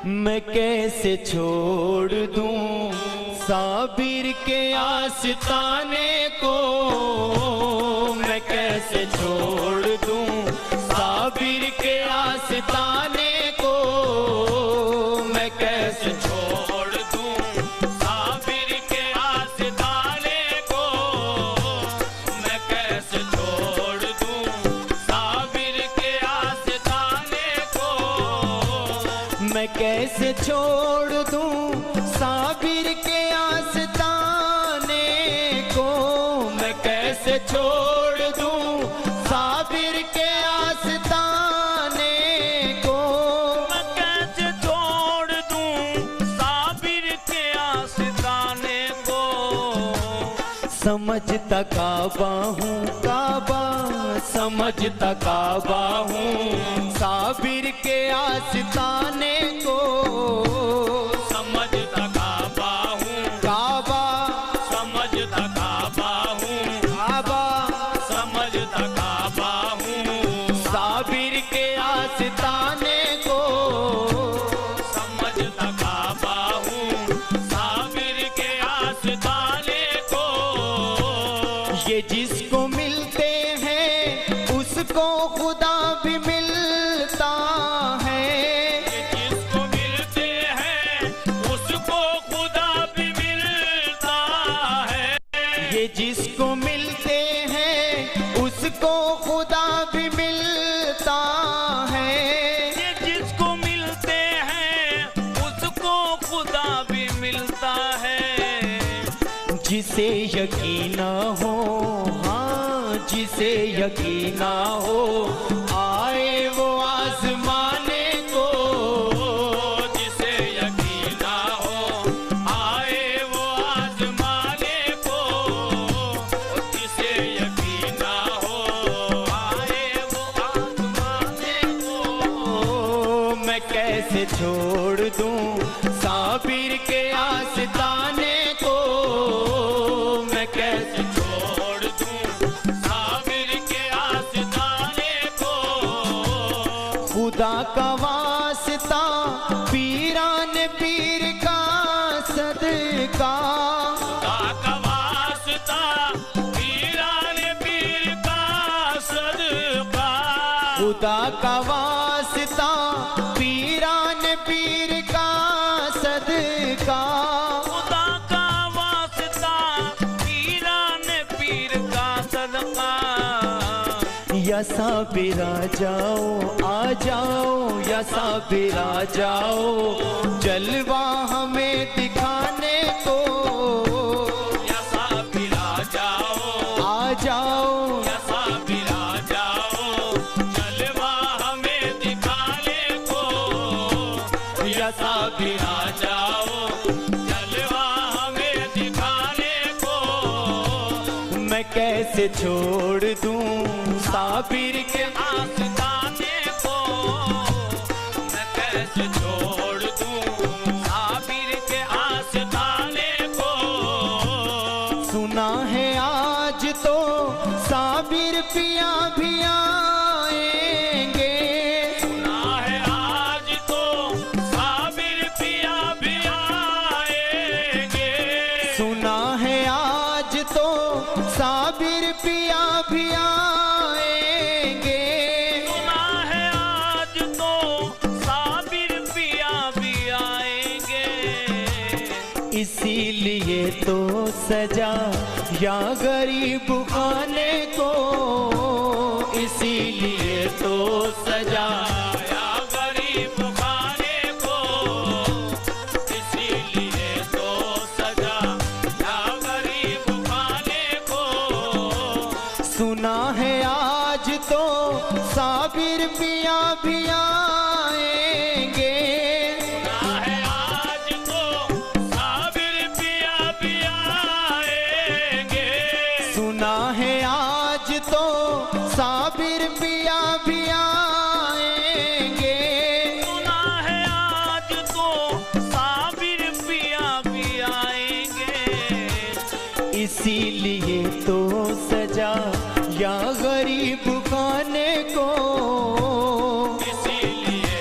मैं कैसे छोड़ दूं साबिर के आस्ताने को, मैं कैसे छोड़ दूं साबिर के आस्ताने को, मैं कैसे छोड़ दूं साबिर के आस्ताने को, मैं कैसे छोड़ दूं साबिर के आस्ताने को, मैं कैसे छोड़ दूं साबिर के आस्ताने को, मैं कैसे छोड़ दूं साबिर के आस्ताने को, मैं कैसे छोड़ दूं साबिर के आस्ताने को। समझता काबा हूँ काबा, समझता काबा हूँ साबिर के आस्ताने को, समझता काबा हूँ काबा समझता काबा हूँ काबा समझता काबा हूँ साबिर के आस्ताने को, समझता काबा हूँ साबिर के आस्ताने को। ये जिसको मिलते हैं उसको खुदा भी मिलता है, ये जिसको मिलते हैं उसको खुदा भी मिलता है, ये जिसको मिलते हैं उसको खुदा भी मिलता है, ये जिसको मिलते हैं उसको खुदा भी मिलता है। जिसे यकीन ना हो, हाँ जिसे यकीन ना हो आए वो आजमाने को, जिसे यकीन ना हो आए वो आजमाने को, जिसे यकीन ना हो आए वो आजमाने को। मैं कैसे छोड़ दूं साबिर के आस्ताने को, मैं कैसे छोड़ दूं साबिर के आस्ताने को। खुदा का वास्ता पीरान पीर का सदका, खुदा का वास्ता पीरान पीर का सदका, खुदा का वास्ता पीरान पीर का सदका, खुदा का वास्ता पीरान पीर का सदका। या साबिर आ जाओ आ जाओ, या साबिर आ जाओ जलवा हमें दिखाने को, या साबिर आ जाओ आ जाओ या साबिर आ जाओ जलवा हमें दिखाने को, या साबिर आ जाओ जलवा हमें दिखाने को। मैं कैसे छोड़ दूं साबिर के आस्ताने को, मैं कैसे छोड़ दूं साबिर के आस्ताने को। सुना है आज तो साबिर पिया भी आएंगे, सुना है आज तो साबिर पिया भी आएंगे, सुना है आज तो साबिर पिया भी आएंगे, सुना है आज तो साबिर पिया भी आएंगे। इसीलिए तो सजा या गरीब खाने को, इसीलिए तो सजा या गरीब खाने को, इसीलिए तो सजा या गरीब खाने को। सुना है आज तो साबिर पिया भी आएंगे, सुना है आज तो साबिर पिया भी आएंगे, सुना है आज तो साबिर पिया भी आएंगे, सुना है आज तो साबिर पिया भी आएंगे। इसीलिए तो सजा या गरीब खाने को, इसीलिए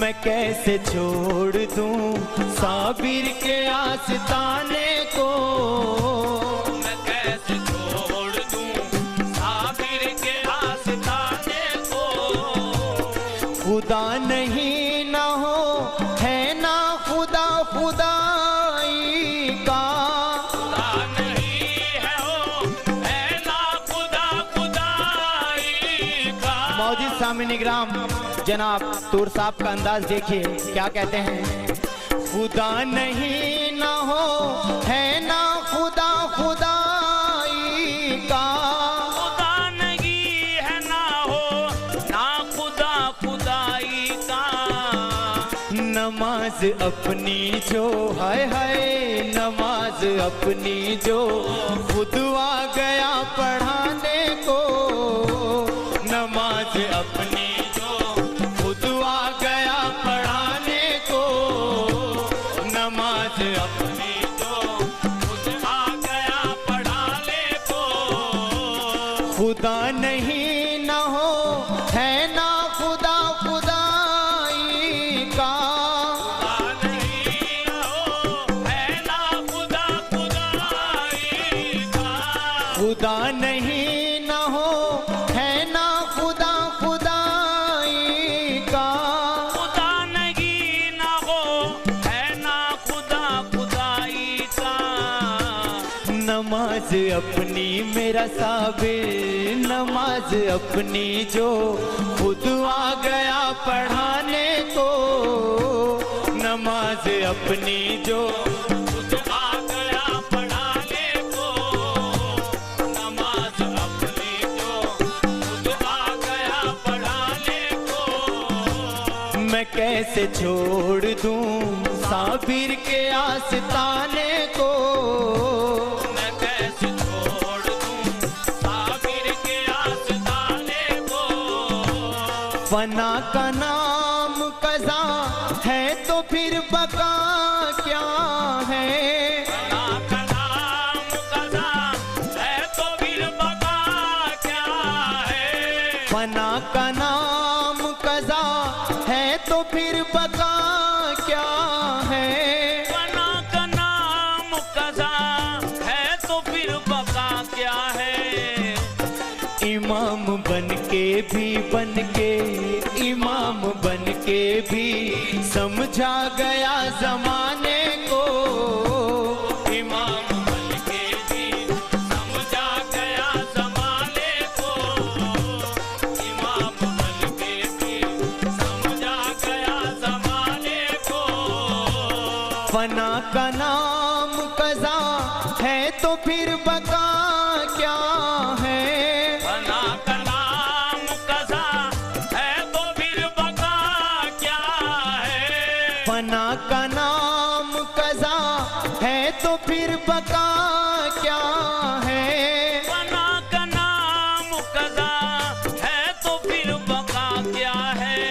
मैं कैसे छोड़ दूं साबिर के आस्ताने को, मैं कैसे छोड़ दूं साबिर के आस्ताने को। खुदा नहीं ना हो है ना खुदा खुदाई का, खुदा नहीं है हो है ना खुदा खुदाई का। मौजूद सामने निगराम जनाब तूर साहब का अंदाज देखिए क्या कहते हैं। खुदा नहीं ना हो है ना खुदा खुदाई का, खुदा नहीं है ना हो ना खुदा खुदाई का। नमाज अपनी जो हाय हाय नमाज अपनी जो खुद आ गया पढ़ाने को, नमाज अपनी जो खुद आ गया पढ़ाने को, नमाज अपनी जो खुद आ गया पढ़ाने को। खुदा नहीं ना हो है ना खुदा खुदाई का, खुदा नहीं हो है ना खुदा खुदाई का। खुदा नहीं ना हो है ना खुदा खुदाई का। खुदा नहीं ना हो है ना खुदा खुदाई का। नमाज अपनी मेरा साबिर नमाज अपनी जो खुद आ गया पढ़ाने को, नमाज अपनी जो खुद आ गया पढ़ाने को। नमाज अपनी जो खुद आ गया पढ़ाने को। मैं कैसे छोड़ दूं साबिर के आस्ताने को, मैं कैसे छोड़ दूं साबिर के आस्ताने को। फना का नाम कज़ा है तो फिर बका क्या है, फना का नाम कज़ा है तो फिर बका क्या है। फना का नाम कज़ा है तो फिर बका क्या है, फना का नाम कज़ा है तो फिर बका क्या है। इमाम बन के इमाम बन के भी समझा गया जमाने को, इमाम बन के भी समझा गया ज़माने को। इमाम बन के भी समझा गया ज़माने को। फना का नाम कज़ा है तो फिर बका क्या है, फना का नाम कज़ा है तो फिर बका क्या है। फना का नाम कज़ा है तो फिर बका क्या है। फना का नाम कज़ा है तो फिर बका क्या है।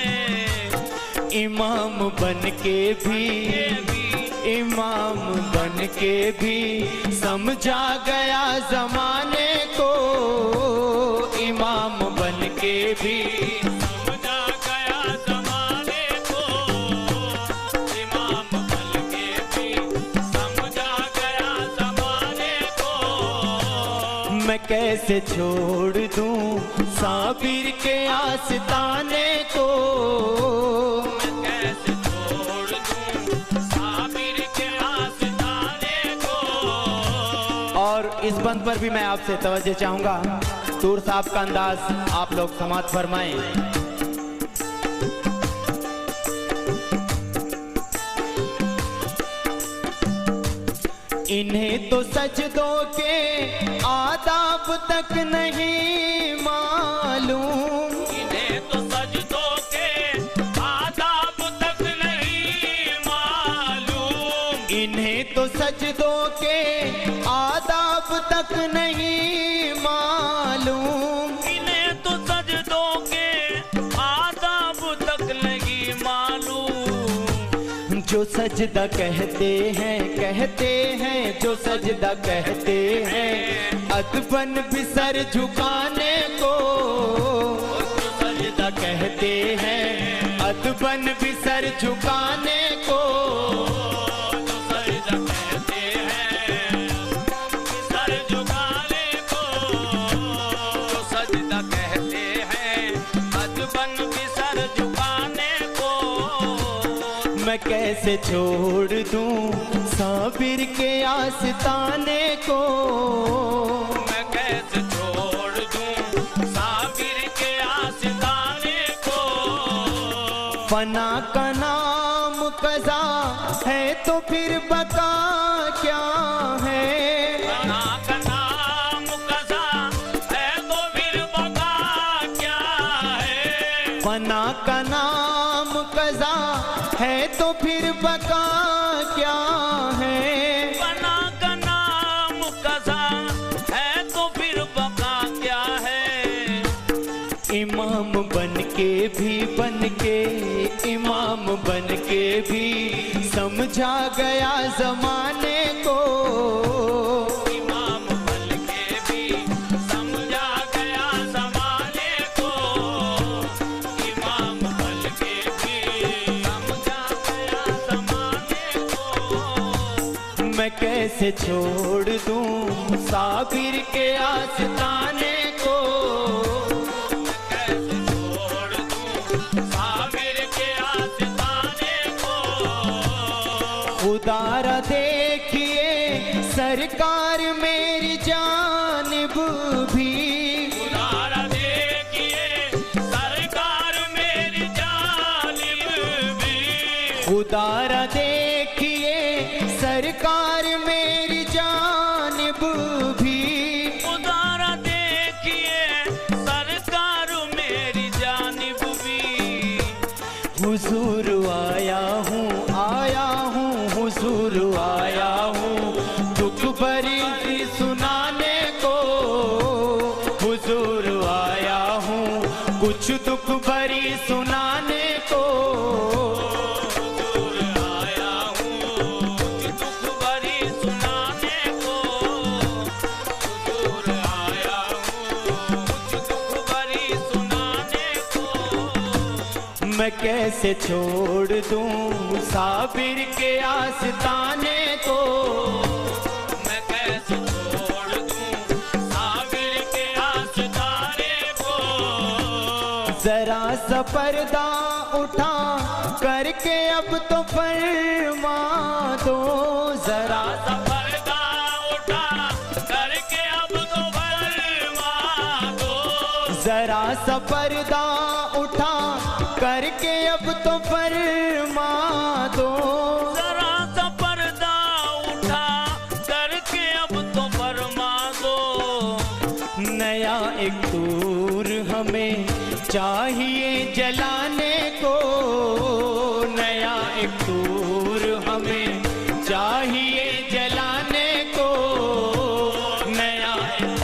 इमाम बन के भी समझा गया जमाने को, इमाम बन के भी समझा गया ज़माने को। इमाम बन के भी समझा गया ज़माने को। मैं कैसे छोड़ दूं साबिर के आस्ताने को, मैं कैसे छोड़ दूं साबिर के आस्ताने को। और इस बंद पर भी मैं आपसे तवज्जो चाहूंगा। तूर साहब का अंदाज आप लोग समात फरमाएं। इन्हें तो सजदों के आदाब तक नहीं मालूम, इन्हें तो सजदों के आदाब तक नहीं मालूम। इन्हें तो सजदों के आदाब तक नहीं मालूम, इन्हें तो सजदों के आदाब तक नहीं मालूम। जो सजदा कहते हैं जो सजदा कहते हैं अदबन भी सर झुकाने को, जो सजदा कहते हैं मधुबन भी सर झुकाने को, जो सजदा कहते हैं सर झुकाने को, जो सजदा कहते हैं मधुबन भी सर झुकाने को। मैं कैसे छोड़ दूं साबिर के आस्ताने को, मैं कैसे छोड़ दूं साबिर के आस्ताने को। फना का नाम कज़ा है तो फिर बका क्या है, फना का नाम कज़ा है तो फिर बका क्या है। फना का नाम कज़ा है तो फिर बका क्या है, फना का नाम कज़ा है तो फिर बका क्या है। इमाम बन के इमाम बन के भी समझा गया जमाने को, इमाम बन के भी समझा गया ज़माने को। इमाम बन के भी समझा गया ज़माने को। मैं कैसे छोड़ दूं साबिर के आस्ताने को, कैसे छोड़ दूं साबिर के आस्ताने को। खुदारा देखिए सरकार मेरी जानिब भी, उदारा देखिए सरकार मेरी जानिब भी। खुदारा देखिए सरकार मेरी जानिब भी, उदारा देखिए सरकार मेरी जानिब भी। हुजूर आया हूँ हुजूर आया हूँ दुख भरी सुनाने को, हुजूर आया हूँ कुछ दुख भरी सुनाने को। हुजूर आया हूँ कुछ दुख भरी सुनाने को। हुजूर आया हूँ कुछ दुख भरी सुनाने को। मैं कैसे छोड़ दूं साबिर के आस्ताने को, मैं कैसे छोड़ दूं साबिर के आस्ताने को। जरा सा पर्दा उठा करके अब तो फरमा दो, जरा सा पर्दा उठा करके अब तो फरमा दो। जरा सा पर्दा उठा करके अब तो फरमा दो, जरा सा पर्दा उठा करके अब तो फरमा दो। नया एक दूर हमें चाहिए जलाने को, नया एक दूर हमें चाहिए जलाने को, नया एक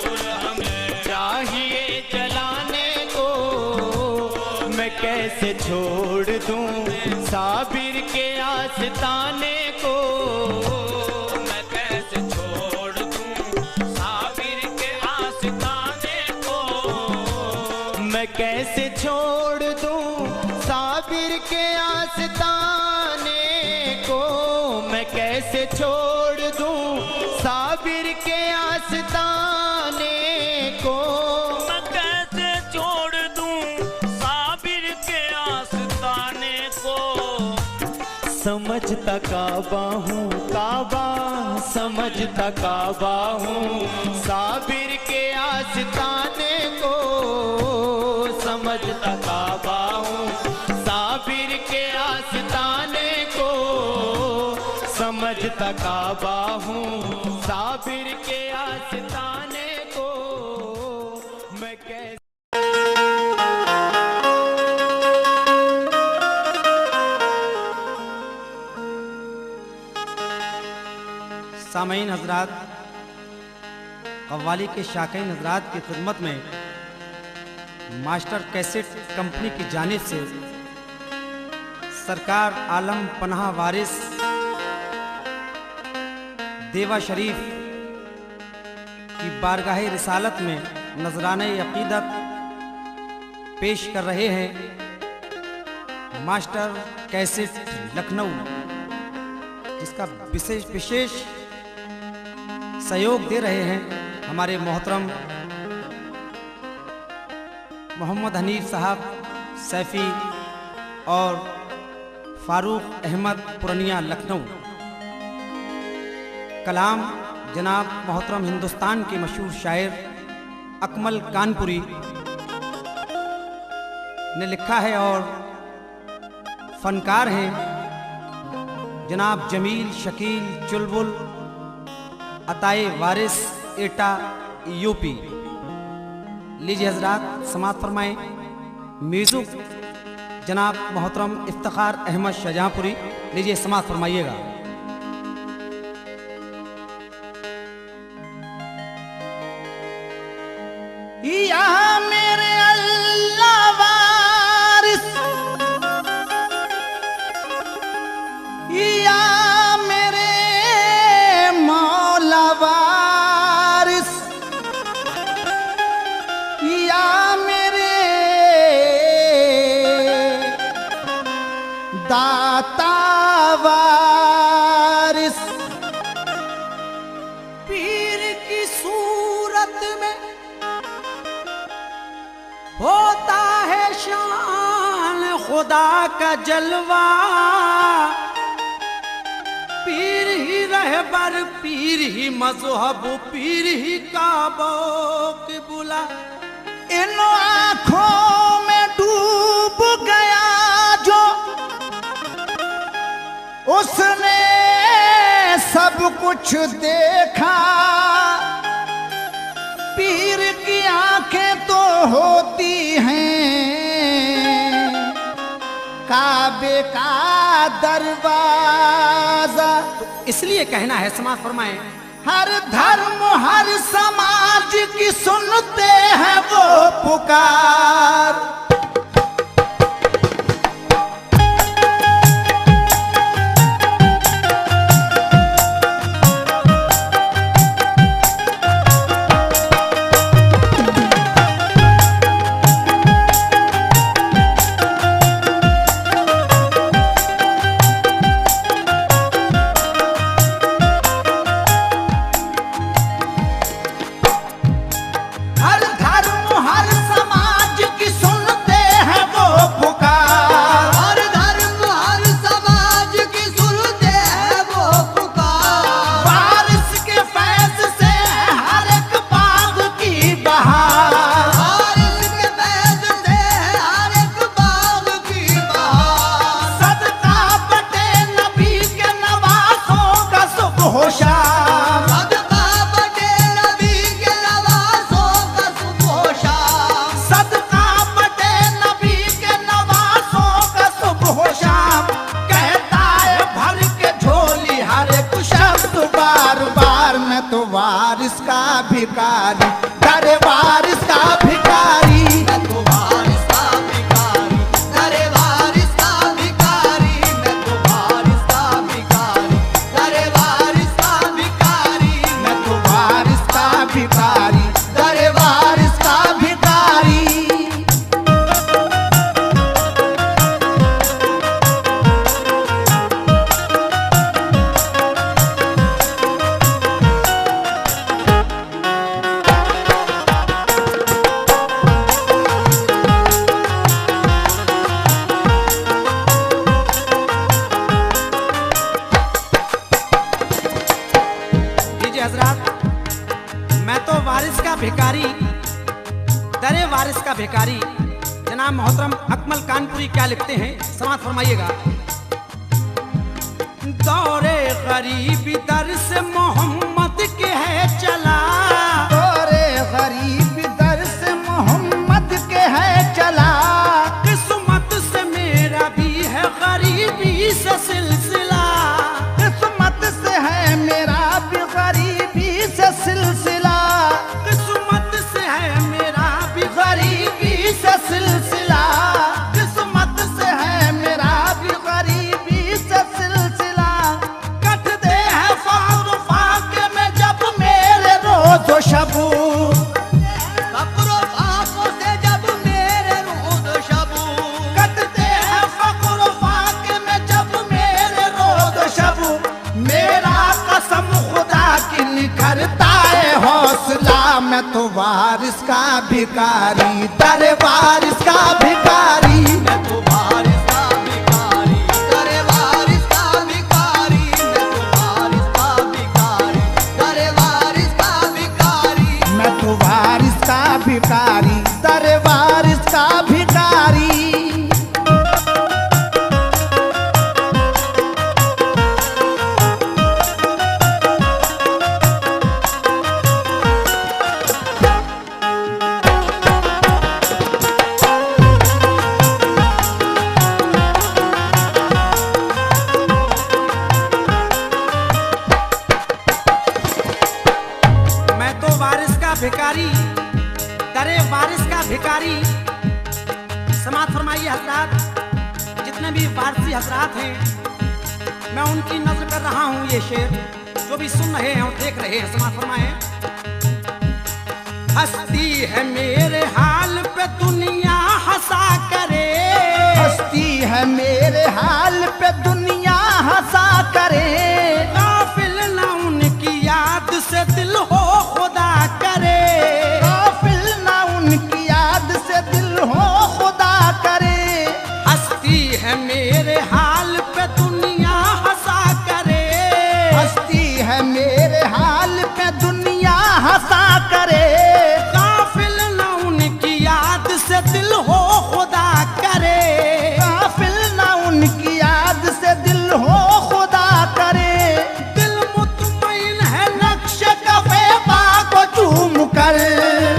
दूर हमें चाहिए जलाने को। मैं कैसे छोड़ दूं साबिर के आस्ताने को, मैं कैसे छोड़ दूं साबिर के आस्ताने को। मैं कैसे छोड़ दूं साबिर के आस्ताने को, मैं कैसे छोड़ दूं साबिर के आस्ताने को। मैं कैसे छोड़ दूं साबिर के आस्ताने को। समझता काबा हूँ काबा, समझता काबा हूँ साबिर के आस्ताने को, समझता काबा हूँ साबिर के आस्ताने को, समझता काबा हूँ साबिर के आस्ताने को। मैं कैसे सामईन हजरात, कव्वाली के शाकीन हजरात की खिदमत में मास्टर कैसेट कंपनी की जानिब से सरकार आलम पनाह वारिस देवा शरीफ की बारगाह रिसालत में नजराने अकीदत पेश कर रहे हैं। मास्टर कैसेट लखनऊ, जिसका विशेष सहयोग दे रहे हैं हमारे मोहतरम मोहम्मद हनीफ साहब सैफी और फारूक अहमद पुरनिया लखनऊ। कलाम जनाब मोहतरम हिंदुस्तान के मशहूर शायर अकमल कानपुरी ने लिखा है और फनकार हैं जनाब जमील शकील चुलबुल अताए वारिस एटा यूपी। लीजिए हजरात समाअत फरमाएं। म्यूजिक जनाब मोहतरम इफ्तिखार अहमद शाहजहांपुरी। लीजिए समाअत फरमाइएगा। या मेरे अल्लाह वारिस, या मेरे मौला वारिस, या मेरे दाता वारिस, पीर की सूरत में होता है शान खुदा का जलवा। पीर ही रहबर, पीर ही मज़हब, पीर ही काबो की बुला। इन आँखों में डूब गया जो, उसने सब कुछ देखा। पीर की आंखें तो होती हैं काबे का दरवाजा। तो इसलिए कहना है, समाअत फरमाएं। हर धर्म हर समाज की सुनते हैं वो पुकार। वारिस का भिखारी, अरे वारिस का भिखारी, मैं तो वारिस का भिखारी, अरे वारिस का भिखारी, मैं तो वारिस का भिखारी, अरे वारिस का भिखारी, मैं तो वारिस का भिखारी, अरे वारिस का भिखारी। भिखारी दरे वारिस का भिखारी जनाब मोहतरम अकमल कानपुरी क्या लिखते हैं, समाअत फरमाइएगा। दौरे गरीबी दर से मोहम्मद के है चला, दौरे गरीबी दर से मोहम्मद के है चला। किस्मत से मेरा भी है गरीबी से सिलसिला, किस्मत से है मेरा भी गरीबी से सिलसिला, किस्मत से है मेरा भी गरीबी से सिलसिला, किस्मत से है मेरा भी गरीबी से सिलसिला। कट दे है फाद वारिस का भिखारी, दर वारिस का भिखारी। मैं तो वारिस का भिखारी, दर वारिस का भिखारी। मैं तो वारिस का भिखारी, दर वारिस का भिखारी। मैं तो वारिस का भिखारी, दर वारिस का भिखारी। मैं तो वारिस का भिखारी, दरे वारिस का भिखारी। समाज फरमाइए हजरात, जितने भी वारसी हजरात हैं, मैं उनकी नजर कर रहा हूँ। ये शेर जो भी सुन रहे हैं और देख रहे हैं, समाज फरमाए। हंसती है मेरे हाल पे दुनिया हंसा करे, हंसती है मेरे हाल पे दुनिया हंसा करे। गाफिल ना उनकी याद से दिल हो खुदा करे, गाफिल ना उनकी याद से दिल हो खुदा करे। हंसती है मेरे हाल पे दुनिया हंसा करे, हंसती है मेरे हाल पे दुनिया हंसा करे। गाफिल ना उनकी याद से दिल हो खुदा करे, गाफिल ना उनकी याद से दिल हो खुदा करे। दिल मुतमईन है नक्श कफे पा को चूम कर,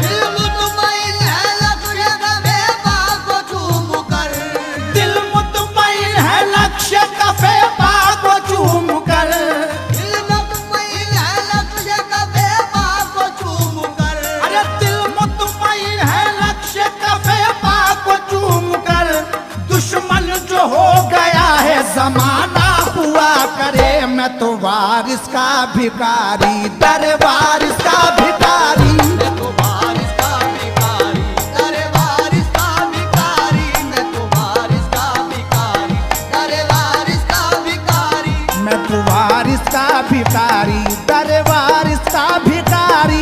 दिल मुतमईन है लक्ष्य कफे पा को चूम कर। दिल मुतमईन है नक्श कफे पा को चूम कर। दिल मुतमईन है लक्ष्य कफे पा को चूम कर। अरे दिल मुतमईन है नक्श कफे पा को चूम कर। दुश्मन जो हो गया है जमाना हुआ करे। मैं तो वारिस का भिखारी, दर वारिस का भिखारी। मैं तो वारिस का भिखारी, दर वारिस का भिखारी। मैं तो वारिस का भिखारी, दर वारिस का भिखारी। मैं तो वारिस का भिखारी, दर वारिस का भिखारी।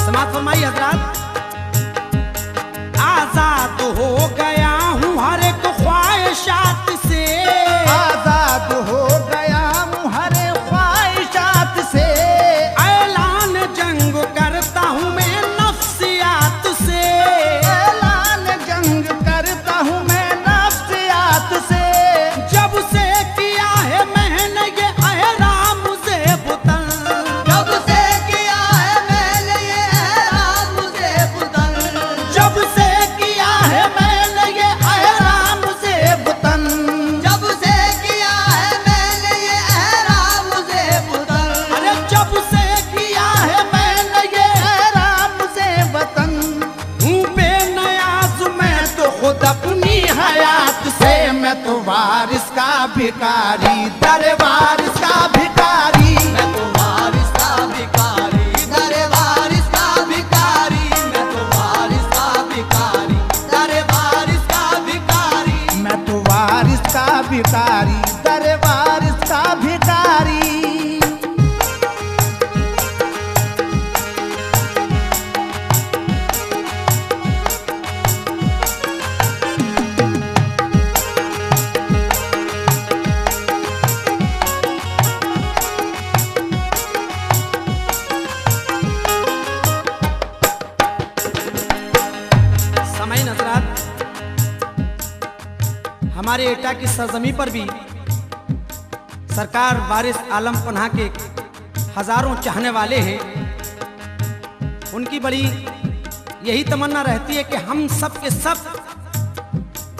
समाज फरमाइए हजरात, आजाद हो गया हूँ हर एक ख्वाहिशात से, आजाद हो गया हूँ हर ख्वाहिशात से। ऐलान जंग करता हूँ मैं नफ्सियात से, ऐलान जंग करता हूँ मैं नफ्सियात से। जब से किया है मैंने ये अहराम से बुतन, जब से किया है मैंने ये ऐलान मुझे बुतन। जब से किया है मैंने ये अहराम से बुतन। जब से किया है मैंने ये ऐलान मुझे बुतन। अरे जब से किया है मैंने ये राम से वतन हूँ बेनियाज मैं तो खुद अपनी हयात से। मैं तो वारिस का भिखारी, दर वारिस का भिखारी। मैं तो वारिस का भिखारी, दर वारिस का भिखारी। मैं तो वारिस का भिखारी, दर वारिस का भिखारी। मैं तो वारिस का भिखारी, दर वारिस का भिखारी। समय नजरात, हमारे एटा की सरजमी पर भी सरकार वारिस आलम पनाह के हजारों चाहने वाले हैं। उनकी बड़ी यही तमन्ना रहती है कि हम सब के सब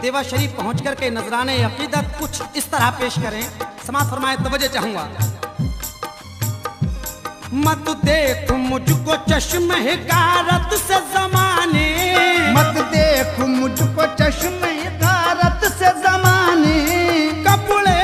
देवा शरीफ पहुंच करके नजराने अकीदत कुछ इस तरह पेश करें। समाज फरमाए, तवज्जो चाहूंगा। मत देख मुझको चश्म हिकारत से जमाने, मत देख मुझको चश्मे गारत से जमाने। कपड़े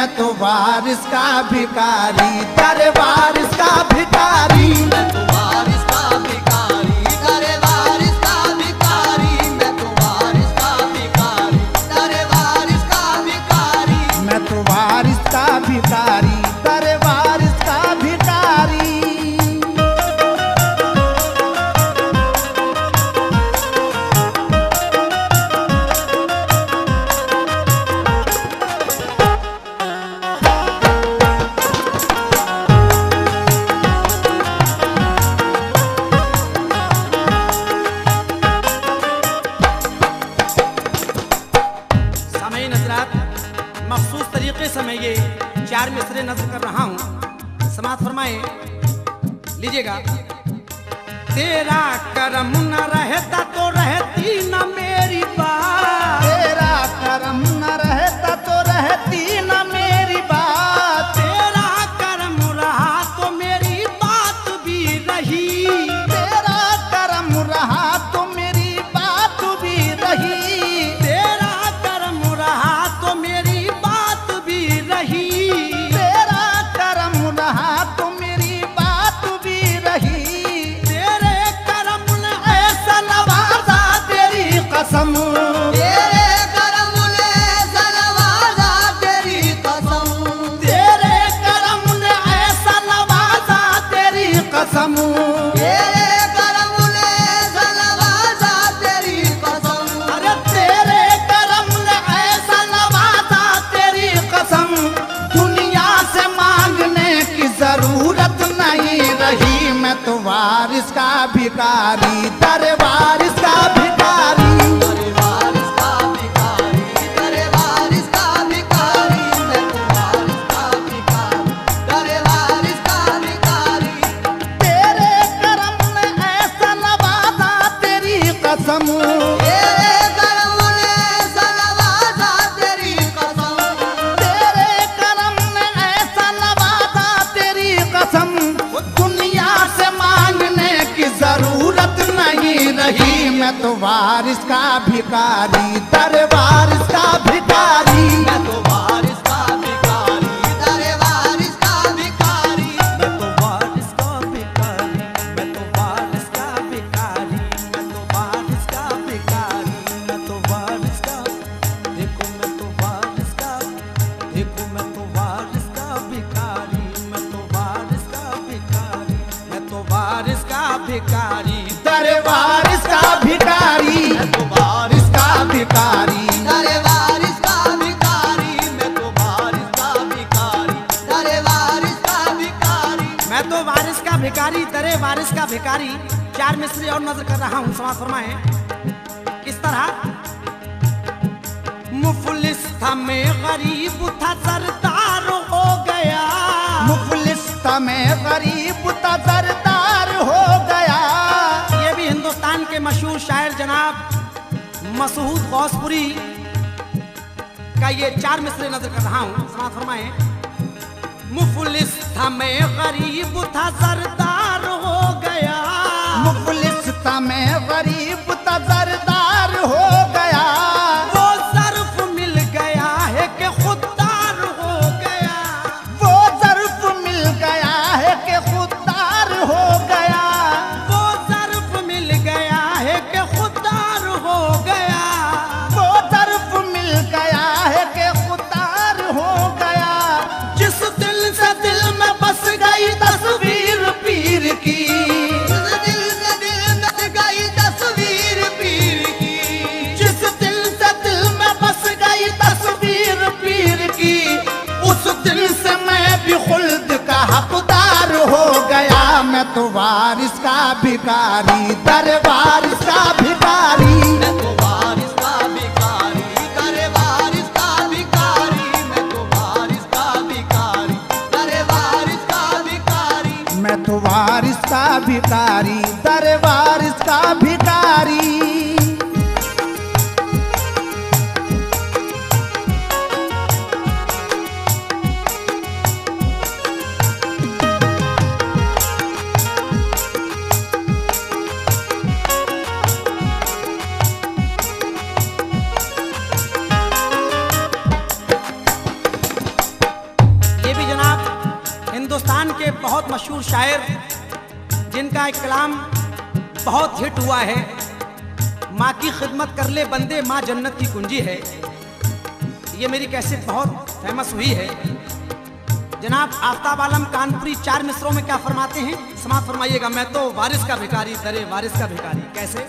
मैं तो वारिस का भिखारी, दर वारिस का भिखारी। मैं तो वारिस का भिखारी, दरे वारिस का भिखारी। मैं तो वारिस का भिखारी, दरे वारिस का भिखारी। मैं तो वारिस का भिखारी, दर वारिस का भिखारी। सामईन हज़रात, मखसूस तरीके से मैं ये 4 मिसरे नज़र कर रहा हूँ। समात फरमाए, लीजिएगा। तेरा करम न रहता तो रहती न मेरी बात, तेरा करम न रहता तो रहती न मेरी बात। तेरा करम रहा तो मेरी बात भी रही, तेरा करम रहा तो मेरी बात भी रही। तेरा करम रहा तो मेरी बात भी रही। तेरा करम रहा तो मेरी बात भी रही। तेरे करम ने ऐसा नवाजा, तेरी कसम। तेरे करम ने सनवाजा, तेरी कसम। तेरे करम ने ऐसा नवाजा, तेरी कसम। तेरे करम ने सनवाजा, तेरी कसम। अरे तेरे करम ने ऐसा नवाजा, तेरी कसम। दुनिया से मांगने की जरूरत नहीं रही। मैं तो वारिस का भिखारी, दर वारिस का भिखारी। दरे वारिस का भिखारी, दरे वारिस का भिखारी। मैं तो वारिस का भिखारी, दरे वारिस का भिखारी। तेरे करम ने ऐसा नवाजा, तेरी कसम। तेरे करम ने सनवाजा, तेरी कसम। तेरे करम ने ऐसा नवाजा, तेरी कसम। दुनिया से मांगने की जरूरत नहीं रही। मैं तो वारिस का भिखारी, दर वारिस का भिखारी। मैं तो वारिस का भिखारी, दरे वारिस का भिखारी। मैं तो वारिस का भिखारी, मैं तो वारिस का भिखारी, मैं तो वारिस का भिखारी, मैं तो वारिस का। देखो मैं तो वारिस का, देखो मैं तो वारिस का भिखारी, मैं तो वारिस का भिखारी, मैं तो वारिस का भिखारी। दर वारिस का भिखारी, मैं तो वारिस का भिखारी। दरे वारिस का भिखारी। मैं तो वारिस का भिखारी, दरे वारिस का भिखारी। मैं तो वारिस का भिखारी, दरे वारिस का भिखारी। 4 मिसरे और नजर कर रहा हूँ। समाज फरमाए किस तरह। मुफलिस था मैं गरीब था, सरदार हो गया। मुफलिस था मैं गरीब था, सरदार हो गया। ये भी हिंदुस्तान के मशहूर शायर जनाब मसऊद गौसपुरी का ये 4 मिसरे नजर कर रहा हूँ। समाज फरमाए। मुफलिस था मैं गरीब था, सरदार हो गया। मुफलिस था मैं गरीब था, सरदार हो गया। वो ज़र्फ मिल गया है कि खुददार हो गया। वो ज़र्फ मिल गया है कि खुददार हो गया। वो ज़र्फ मिल गया है कि खुददार हो गया। वो ज़र्फ मिल गया है कि खुददार हो गया। जिस दिल से दिल में बस गई तस्वीर पीर की। जिस दिल से दिल में गई तस्वीर पीर की। जिस दिल से दिल में बस गई तस्वीर पीर की। उस दिल से मैं भी खुल्द का हकदार हो गया। मैं तो वारिस का भिखारी, दर वारिस का भिखारी। मैं तो वारिस का भिखारी, दरे वारिस का भिखारी। मैं तो वारिस का भिखारी, दरे वारिस का भिखारी। मैं तो वारिस का भिखारी, दर वारिस का भिखारी। बहुत मशहूर शायर जिनका एक कलाम बहुत हिट हुआ है, माँ की खिदमत कर ले बंदे माँ जन्नत की कुंजी है। ये मेरी कैसेट बहुत फेमस हुई है। जनाब आफ्ताब आलम कानपुरी 4 मिसरों में क्या फरमाते हैं, समाप्त फरमाइएगा। मैं तो वारिस का भिखारी, दरे वारिस का भिखारी। कैसे?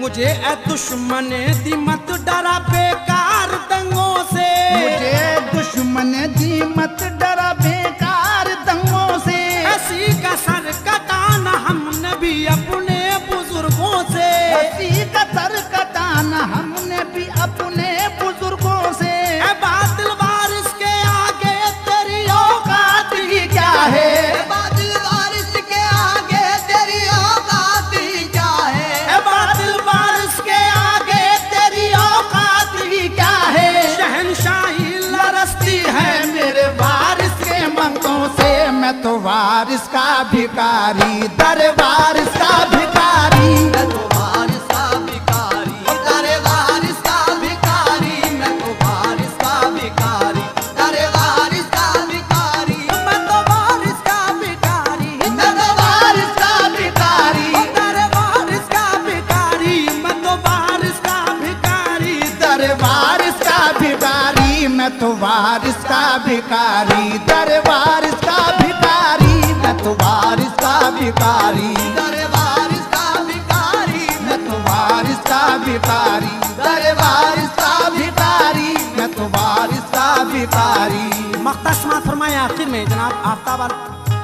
मुझे ए दुश्मन दी मत डरा बेकार दंगों से, मुझे दुश्मन दी मत डरा बेकार दंगों से। ऐसी का सर कटाना हमने भी अपने बुजुर्गों से, ऐसी का सर कटाना हमने भी अपने बुजुर्गों से। ए बातिल वारिस के आगे तेरी औकात ही क्या है, बादल वारिस के आगे तेरी औकात ही क्या है, ए बातिल वारिस के आगे तेरी औकात ही क्या है। शहंशाही लरसती है मेरे वारिस के मंगों से। मैं तो वारिस का भिखारी, दर वारिस का भिखारी। मैं तो वारिस का भिखारी, दरे वारिस का भिखारी। मैं तो वारिस का भिखारी, दरे वारिस का भिखारी। मैं तो वारिस का भिखारी, मैं तो वारिस का भिखारी, दर वारिस का भिखारी। मैं तो वारिस का भिखारी, दर वारिस का भिखारी। मैं तो वारिस का भिखारी, दर वारिस का भिखारी। मैं तो वारिस का भिखारी, दरे वारिस का भिखारी। मैं तो वारिस का भिखारी, दर वारिस का भिखारी। मैं तो वारिस का भिखारी। मक्ता समात फरमाए आखिर में जनाब आफ्ताब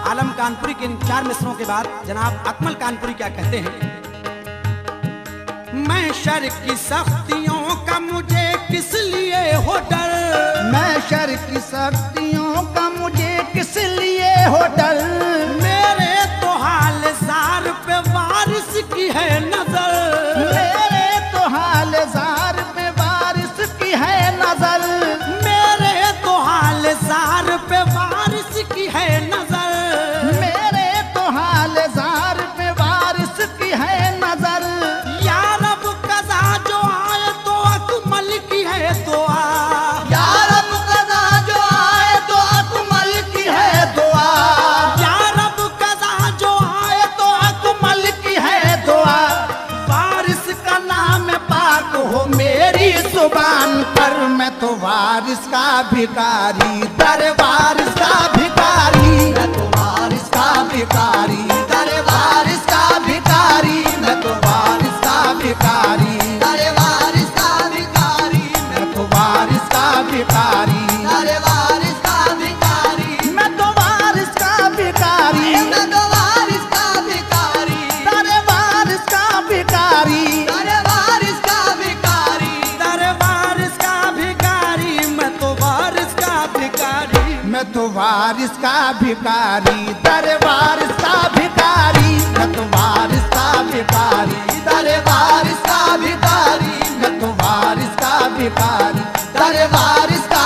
आलम कानपुरी के इन 4 मिसरों के बाद जनाब अकमल कानपुरी क्या कहते हैं। मैं शर की सख्तियों का मुझे किस लिए हो डर, मैं शर की शक्तियों का मुझे किस लिए हो डर। मेरे तो हाल जार पे वारिस की है नजर, मेरे तो हाल जार पे वारिस की है नजर। मेरे तो हाल जार पे वारिस की है नजर। मेरे तो हाल जार पे वारिस की है नजर। या रब कज़ा जो आए तो अकमल की है दुआ, या रब कज़ा जो आए तो अकमल की है दुआ। या रब कज़ा जो आए तो अकमल की है दुआ। वारिस का नाम पाक हो मेरी जुबान पर। मैं तो वारिस का भिखारी, दर वारिस का भिखारी। मैं तो वारिस का भिखारी, दरे वारिस का भिखारी। मैं तो वारिस का भिखारी। दरे वारिस का भिखारी। मैं तो वारिस का भिखारी। दरे वारिस का भिखारी। मैं तो वारिस का भिखारी। मैं तो वारिस का भिखारी। दर वारिस का भिखारी। दरे वारिस का भिखारी। दर वारिस का भिखारी। मैं तो वारिस का भिखारी। मैं तो वारिस का भिखारी, दर वारिस का भिखारी। मैं तो वारिस का भिखारी, दरे वारिस का भिखारी। मैं तो वारिस का भिखारी। दरे वारिस का